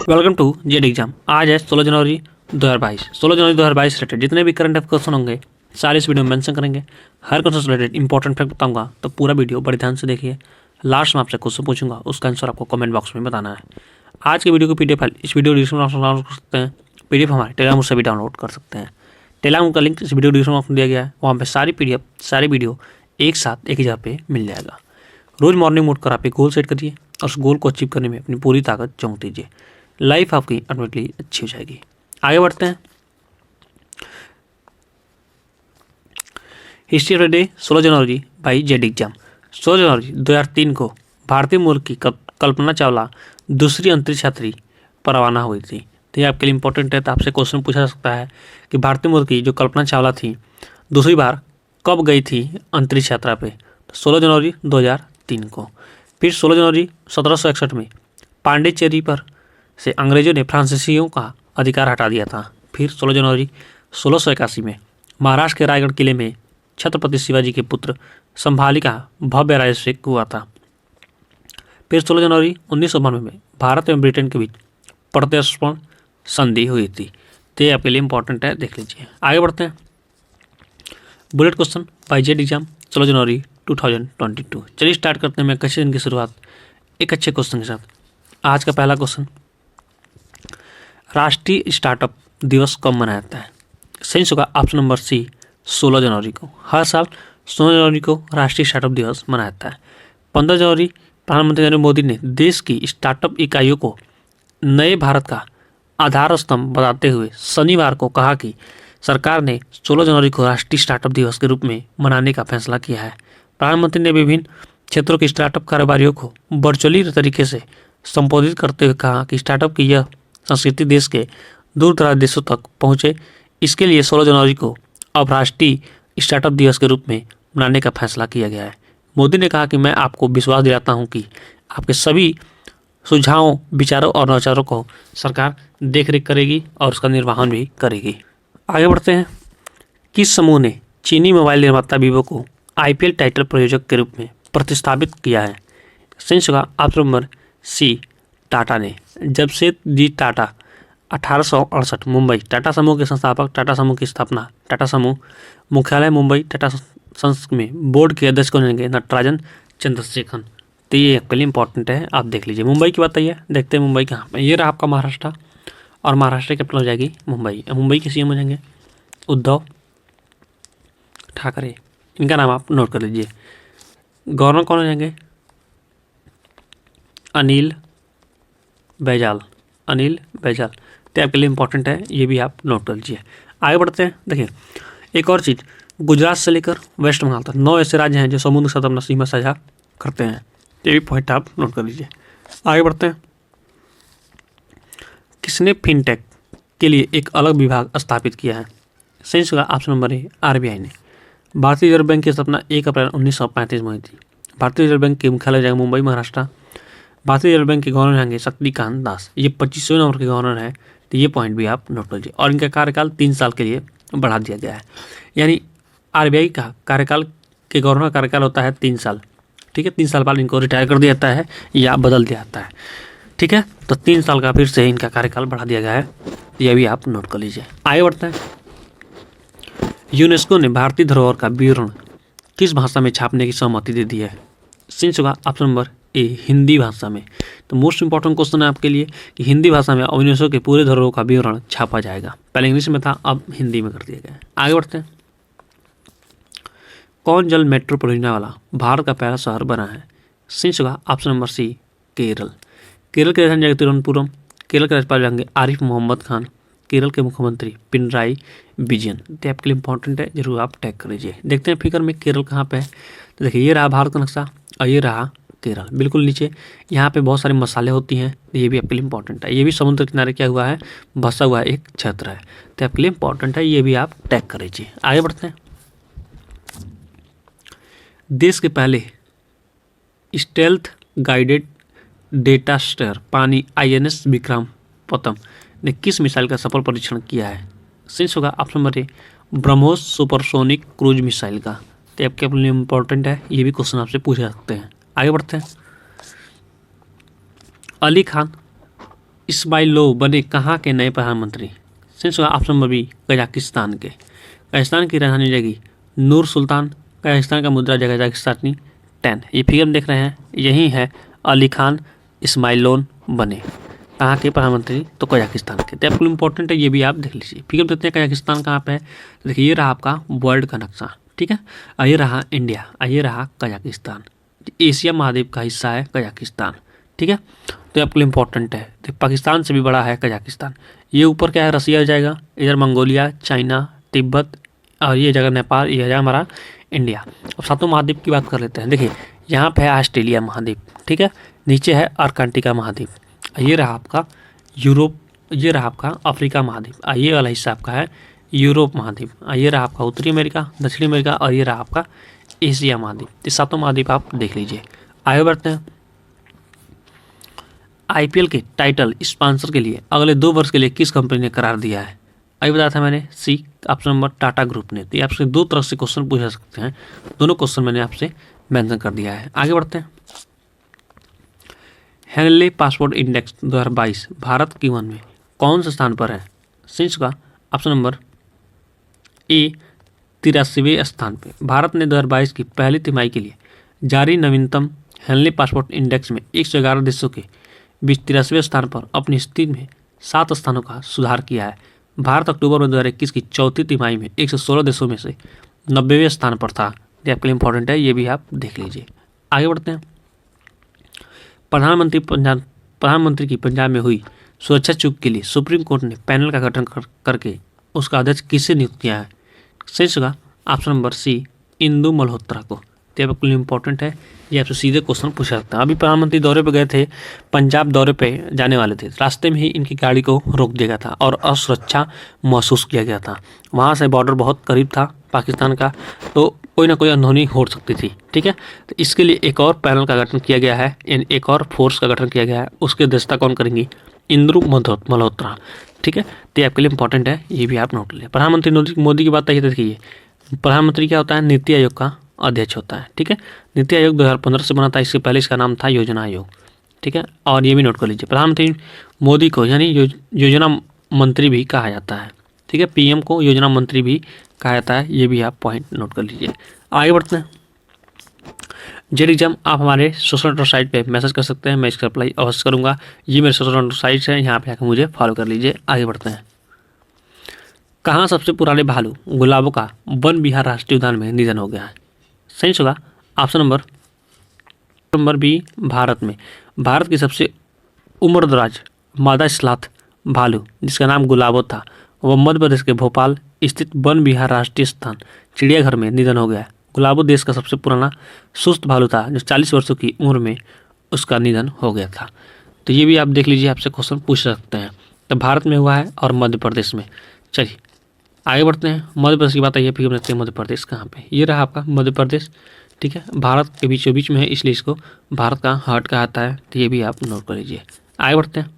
Welcome to Z exam. आज है 16 जनवरी 2022। 16 जनवरी 2022 से रिलेटेड जितने भी करंट अफेयर क्वेश्चन होंगे सारे इस वीडियो में मेंशन करेंगे। हर क्वेश्चन से रिलेटेड इंपॉर्टेंट फैक्ट बताऊंगा, तो पूरा वीडियो बड़े ध्यान से देखिए। लास्ट में आपसे क्वेश्चन पूछूंगा, उसका आंसर आपको कमेंट बॉक्स में बताना है। आज के वीडियो को पीडीएफ फाइल इस वीडियो डिस्क्रिप्शन में डाउनलोड कर सकते हैं। पीडीएफ हमारे टेलीग्राम से भी डाउनलोड कर सकते हैं। टेलीग्राम का लिंक इस वीडियो डिस्क्रिप्शन बॉक्स में दिया गया है। वहाँ पर सारी पीडीएफ सारी वीडियो एक साथ एक ही जगह पे मिल जाएगा। रोज मॉर्निंग मोड कर आप एक गोल सेट करिए और उस गोल को अचीव करने में अपनी पूरी ताकत झोंक दीजिए। लाइफ आपकी ऑटोमेटिकली अच्छी हो जाएगी। आगे बढ़ते हैं। History of the day 16 January by Z exam. 16 जनवरी 2003 को भारतीय मूल की कल्पना चावला दूसरी अंतरिक्ष यात्री पर रवाना हुई थी। तो ये आपके लिए इंपॉर्टेंट है। तो आपसे क्वेश्चन पूछा जा सकता है कि भारतीय मूल की जो कल्पना चावला थी दूसरी बार कब गई थी अंतरिक्ष यात्रा पे? 16 जनवरी 2003 को। फिर 16 जनवरी 1761 में पांडिचेरी पर से अंग्रेजों ने फ्रांसीसियों का अधिकार हटा दिया था। फिर 16 जनवरी 1681 में महाराष्ट्र के रायगढ़ किले में छत्रपति शिवाजी के पुत्र संभाली का भव्य राज्याभिषेक हुआ था। फिर 16 जनवरी 1992 में भारत एवं ब्रिटेन के बीच प्रत्यर्पण संधि हुई थी। तो ये आपके लिए इंपॉर्टेंट है, देख लीजिए। आगे बढ़ते हैं। Bullet question by Z exam 16 जनवरी 2022। चलिए स्टार्ट करते हैं। मैं अच्छे दिन की शुरुआत एक अच्छे क्वेश्चन के साथ। आज का पहला क्वेश्चन, राष्ट्रीय स्टार्टअप दिवस कब मनाया जाता है? सही होगा ऑप्शन नंबर सी 16 जनवरी को। हर साल 16 जनवरी को राष्ट्रीय स्टार्टअप दिवस मनाया जाता है। 15 जनवरी प्रधानमंत्री नरेंद्र मोदी ने देश की स्टार्टअप इकाइयों को नए भारत का आधार स्तंभ बताते हुए शनिवार को कहा कि सरकार ने 16 जनवरी को राष्ट्रीय स्टार्टअप दिवस के रूप में मनाने का फैसला किया है। प्रधानमंत्री ने विभिन्न क्षेत्रों के स्टार्टअप कारोबारियों को वर्चुअली तरीके से संबोधित करते हुए कहा कि स्टार्टअप की यह संस्कृति देश के दूर दराज देशों तक पहुंचे। इसके लिए 16 जनवरी को अब राष्ट्रीय स्टार्टअप दिवस के रूप में मनाने का फैसला किया गया है। मोदी ने कहा कि मैं आपको विश्वास दिलाता हूं कि आपके सभी सुझावों, विचारों और नवाचारों को सरकार देखरेख करेगी और उसका निर्वहन भी करेगी। आगे बढ़ते हैं। किस समूह ने चीनी मोबाइल निर्माता वीवो को आईपीएल टाइटल प्रायोजक के रूप में प्रतिस्थापित किया है? सही होगा ऑप्शन नंबर सी टाटा ने। जमशेदजी टाटा 1868 मुंबई टाटा समूह के संस्थापक, टाटा समूह की स्थापना, टाटा समूह मुख्यालय मुंबई, टाटा सन्स में बोर्ड के अध्यक्ष को चुनेंगे नटराजन चंद्रशेखर। तो ये आपके लिए इंपॉर्टेंट है, आप देख लीजिए। मुंबई की बात है, देखते हैं मुंबई कहाँ पे। ये रहा आपका महाराष्ट्र और महाराष्ट्र की कैपिटल हो जाएगी मुंबई। मुंबई के सीएम हो जाएंगे उद्धव ठाकरे। इनका नाम आप नोट कर लीजिए। गवर्नर कौन हो जाएंगे? अनिल बैजल। अनिल बैजल तो आपके लिए इंपॉर्टेंट है, ये भी आप नोट कर लीजिए। आगे बढ़ते हैं। देखिए एक और चीज़, गुजरात से लेकर वेस्ट बंगाल तक 9 ऐसे राज्य हैं जो समुद्र के साथ अपना सीमा साझा करते हैं। ये भी पॉइंट आप नोट कर लीजिए। आगे बढ़ते हैं। किसने फिनटेक के लिए एक अलग विभाग स्थापित किया है? सही होगा ऑप्शन नंबर ए आरबीआई ने। भारतीय रिजर्व बैंक की स्थापना 1 अप्रैल 1935 में हुई थी। भारतीय रिजर्व बैंक के मुख्यालय जाएगा मुंबई महाराष्ट्र। भारतीय रिजर्व बैंक के गवर्नर होंगे शक्तिकांत दास। ये 25वें नंबर के गवर्नर है। तो ये पॉइंट भी आप नोट कर लीजिए। और इनका कार्यकाल 3 साल के लिए बढ़ा दिया गया है। यानी आरबीआई का कार्यकाल के गवर्नर का कार्यकाल होता है 3 साल। ठीक है, 3 साल बाद इनको रिटायर कर दिया जाता है या बदल दिया जाता है। ठीक है, तो 3 साल का फिर से इनका कार्यकाल बढ़ा दिया गया है। यह भी आप नोट कर लीजिए। आगे बढ़ते हैं। यूनेस्को ने भारतीय धरोहर का विवरण किस भाषा में छापने की सहमति दे दी है? सही होगा ऑप्शन नंबर ए हिंदी भाषा में। तो मोस्ट इंपॉर्टेंट क्वेश्चन है आपके लिए कि हिंदी भाषा में यूनेस्को के पूरे धरोहरों का विवरण छापा जाएगा। पहले इंग्लिश में था, अब हिंदी में कर दिया गया है। आगे बढ़ते हैं। कौन जल मेट्रो परियोजना वाला भारत का पहला शहर बना है? सही होगा option number C Kerala. Kerala के राजधानी जाएगी तिरुवनंतपुरम। केरल के राज्यपाल जाएंगे आरिफ मोहम्मद खान। केरल के मुख्यमंत्री पिनराई विजयन। तो आपके लिए इंपॉर्टेंट है, जरूर आप टैग कर लीजिए। देखते हैं फिगर में केरल कहाँ पे है। तो देखिए ये रहा भारत का नक्शा और ये रहा केरल बिल्कुल नीचे। यहाँ पे बहुत सारे मसाले होती हैं, ये भी आपके लिए इंपॉर्टेंट है। ये भी समुद्र किनारे क्या हुआ है, बसा हुआ एक क्षेत्र है। तो आपके लिए इंपॉर्टेंट है, ये भी आप टैग कर लीजिए। आगे बढ़ते हैं। देश के पहले स्टेल्थ गाइडेड डेटा स्टर पानी आईएनएस विक्रमोत्तम ने किस मिसाइल का सफल परीक्षण किया है? सही होगा option number A BrahMos supersonic cruise missile का। तो आपके लिए इंपॉर्टेंट है, ये भी क्वेश्चन आपसे पूछ सकते हैं। आगे बढ़ते हैं। अली खान इस्माइलोव बने कहाँ के नए प्रधानमंत्री? सेंस होगा ऑप्शन नंबर बी कजाकिस्तान के। कजाकिस्तान की राजधानी जगह नूर सुल्तान। कजाकिस्तान का मुद्रा जगह कजाकिस्तानी टेन। ये फिगर देख रहे हैं, यही है अली खान इस्माइलोव बने कहाँ के प्रधानमंत्री? तो कजाकिस्तान के। तो आपको इम्पोर्टेंट है, ये भी आप देख लीजिए। फिगर देखते हैं कजाकिस्तान कहाँ पे है। तो देखिए ये रहा आपका वर्ल्ड का नक्शा, ठीक है। ये रहा इंडिया, ये रहा कजाकिस्तान। एशिया महाद्वीप का हिस्सा है कजाकिस्तान, ठीक है। तो आपके लिए इंपॉर्टेंट है। तो पाकिस्तान से भी बड़ा है कजाकिस्तान। ये ऊपर क्या है, रसिया हो जाएगा, इधर मंगोलिया, चाइना, तिब्बत, और ये जगह नेपाल, ये जगह हमारा इंडिया। अब सातों महाद्वीप की बात कर लेते हैं। देखिए यहाँ पे है ऑस्ट्रेलिया महाद्वीप, ठीक है। नीचे है अर्कांटिका महाद्वीप। ये रहा आपका यूरोप, ये रहा आपका अफ्रीका महाद्वीप। ये वाला हिस्सा आपका है यूरोप महाद्वीप। ये रहा आपका उत्तरी अमेरिका, दक्षिणी अमेरिका, और ये रहा आपका एशिया महाद्वीप। ये सातों महाद्वीप आप देख लीजिए। आगे बढ़ते हैं। आईपीएल के टाइटल स्पॉन्सर के लिए अगले 2 वर्ष के लिए किस कंपनी ने करार दिया है? अभी बताया था मैंने, C option number Tata group ने। तो ये आपसे 2 तरह से क्वेश्चन पूछ सकते हैं, दोनों क्वेश्चन मैंने आपसे मेंशन कर दिया है। आगे बढ़ते हैं। हेनले पासपोर्ट इंडेक्स 2022 भारत की वन में कौन से स्थान पर है? सेंस का ऑप्शन नंबर ए 83वें स्थान पे। भारत ने 2022 की पहली तिमाही के लिए जारी नवीनतम हेनले पासपोर्ट इंडेक्स में 111 देशों के बीच 83वें स्थान पर अपनी स्थिति में 7 स्थानों का सुधार किया है। भारत अक्टूबर में 2021 की चौथी तिमाही में 116 देशों में से 90वें स्थान पर था। ये आपके लिए इंपॉर्टेंट है, ये भी आप देख लीजिए। आगे बढ़ते हैं। प्रधानमंत्री की पंजाब में हुई सुरक्षा चूक के लिए सुप्रीम कोर्ट ने पैनल का गठन करके उसका अध्यक्ष किसे नियुक्त किया है? सही होगा option number C Indu Malhotra को। तो आपके लिए इंपॉर्टेंट है, ये आपसे सीधे क्वेश्चन पूछ सकता है। अभी प्रधानमंत्री दौरे पे गए थे, पंजाब दौरे पे जाने वाले थे, रास्ते में ही इनकी गाड़ी को रोक दिया गया था और असुरक्षा महसूस किया गया था। वहाँ से बॉर्डर बहुत करीब था पाकिस्तान का, तो कोई ना कोई अनहोनी हो सकती थी, ठीक है। तो इसके लिए एक और पैनल का गठन किया गया है, एक और फोर्स का गठन किया गया है। उसकी अध्यक्षता कौन करेंगी? इंदु मल्होत्रा, ठीक है। तो ये आपके लिए इंपॉर्टेंट है, ये भी आप नोट लें। प्रधानमंत्री मोदी की बात आई तो देखिए, प्रधानमंत्री क्या होता है? नीति आयोग का अध्यक्ष होता है, ठीक है। नीति आयोग 2015 से बना था, इससे पहले इसका नाम था योजना आयोग, ठीक है। और ये भी नोट कर लीजिए, प्रधानमंत्री मोदी को यानी योजना मंत्री भी कहा जाता है, ठीक है। पीएम को योजना मंत्री भी कहा जाता है, ये भी आप पॉइंट नोट कर लीजिए। आगे बढ़ते हैं। जेड एग्जाम आप हमारे सोशल नेटवर्क साइट पे मैसेज कर सकते हैं, मैं इसका अप्लाई अवश्य करूँगा। ये मेरे सोशल नेटवर्क साइट है, यहाँ पे आकर मुझे फॉलो कर लीजिए। आगे बढ़ते हैं। कहाँ सबसे पुराने भालू गुलाबों का वन विहार राष्ट्रीय उद्यान में निधन हो गया है? सही होगा ऑप्शन नंबर बी भारत में। भारत की सबसे उम्रदराज मादा स्लॉथ भालू जिसका नाम गुलाबो था, वह मध्य प्रदेश के भोपाल स्थित वन विहार राष्ट्रीय स्थान चिड़ियाघर में निधन हो गया है। गुलाबो देश का सबसे पुराना सुस्त भालू था जो 40 वर्षों की उम्र में उसका निधन हो गया था। तो ये भी आप देख लीजिए, आपसे क्वेश्चन पूछ सकते हैं। तो भारत में हुआ है और मध्य प्रदेश में। चलिए आगे बढ़ते हैं। मध्य प्रदेश की बात आई है, फिर देखते हैं मध्य प्रदेश कहाँ पे। ये रहा आपका मध्य प्रदेश, ठीक है। भारत के बीचों बीच में है, इसलिए इसको भारत का हार्ट कहता है। तो ये भी आप नोट कर लीजिए। आगे बढ़ते हैं।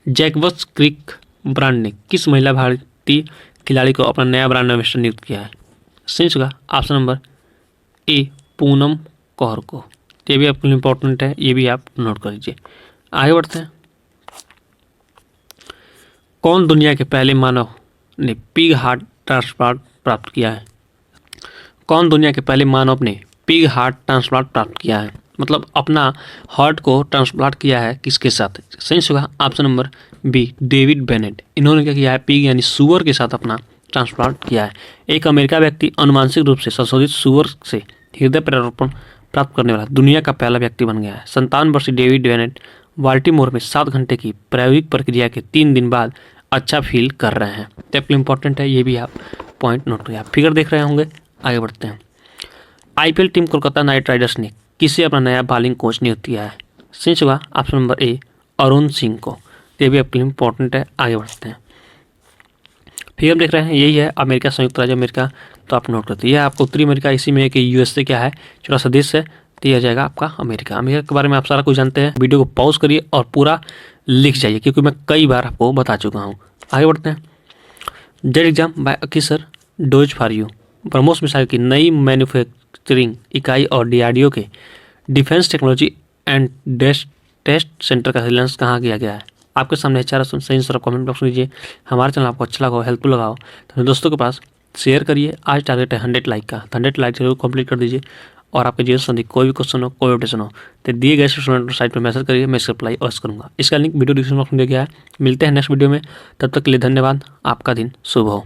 जैकबस क्रिक ब्रांड ने किस महिला भारतीय खिलाड़ी को अपना नया ब्रांड एम्बेसडर नियुक्त किया है? सही होगा option number A Poonam Kaur को। ये भी आपके लिए इंपॉर्टेंट है, ये भी आप नोट कर लीजिए। आगे बढ़ते हैं। कौन दुनिया के पहले मानव ने पिग हार्ट ट्रांसप्लांट प्राप्त किया है? कौन दुनिया के पहले मानव ने पिग हार्ट ट्रांसप्लांट प्राप्त किया है? मतलब अपना हार्ट को ट्रांसप्लांट किया है किसके साथ? सही होगा option number B David Bennett. इन्होंने क्या किया है? पिग यानी सुअर के साथ अपना ट्रांसप्लांट किया है। एक अमेरिका व्यक्ति अनुवांशिक रूप से संशोधित सुअर से हृदय प्रत्यारोपण प्राप्त करने वाला दुनिया का पहला व्यक्ति बन गया है। 57 वर्षीय डेविड बेनेट बाल्टीमोर में 7 घंटे की प्रायोगिक प्रक्रिया के 3 दिन बाद अच्छा फील कर रहे हैं। तो इंपॉर्टेंट है, ये भी आप पॉइंट नोट करिए। आप फिगर देख रहे होंगे। आगे बढ़ते हैं। IPL team Kolkata night Riders ने किसे अपना नया बॉलिंग कोच नियुक्त किया है? सही होगा option number A Arun Singh को। ये भी आपके लिए इंपॉर्टेंट है। आगे बढ़ते हैं। फिगर देख रहे हैं, यही है अमेरिका, संयुक्त राज्य अमेरिका। तो आप नोट करते हैं, यह आपको उत्तरी अमेरिका, इसी में कि यूएसए क्या है, छोटा सा देश है। तो यह जाएगा आपका अमेरिका। अमेरिका के बारे में आप सारा कुछ जानते हैं। वीडियो को पॉज करिए और पूरा लिख जाइए, क्योंकि मैं कई बार आपको बता चुका हूँ। आगे बढ़ते हैं। जेड एग्जाम बाय अकीसर dose for you BrahMos missile की नई मैन्युफैक्चरिंग इकाई और डीआरडीओ के defence technology and test centre का रिलायंस कहाँ किया गया है? आपके सामने 4 ऑप्शन, सही आंसर आप कमेंट बॉक्स में दीजिए। हमारे चैनल आपको अच्छा लगा हो, हेल्पफुल लगा हो तो अपने दोस्तों के पास शेयर करिए। आज टारगेट है 100 लाइक का, 100 लाइक जरूर कंप्लीट कर दीजिए। और आपके जीवन संबंधी कोई भी क्वेश्चन हो, कोई अपडेशन हो तो दिए गए स्टूडेंट साइट पर मैसेज करिए, मैं इसका रिप्लाई अवश्य करूँगा। इसका लिंक वीडियो डिस्क्रिप्शन बॉक्स में दिया गया है। मिलते हैं नेक्स्ट वीडियो में, तब तक के लिए धन्यवाद। आपका दिन शुभ हो।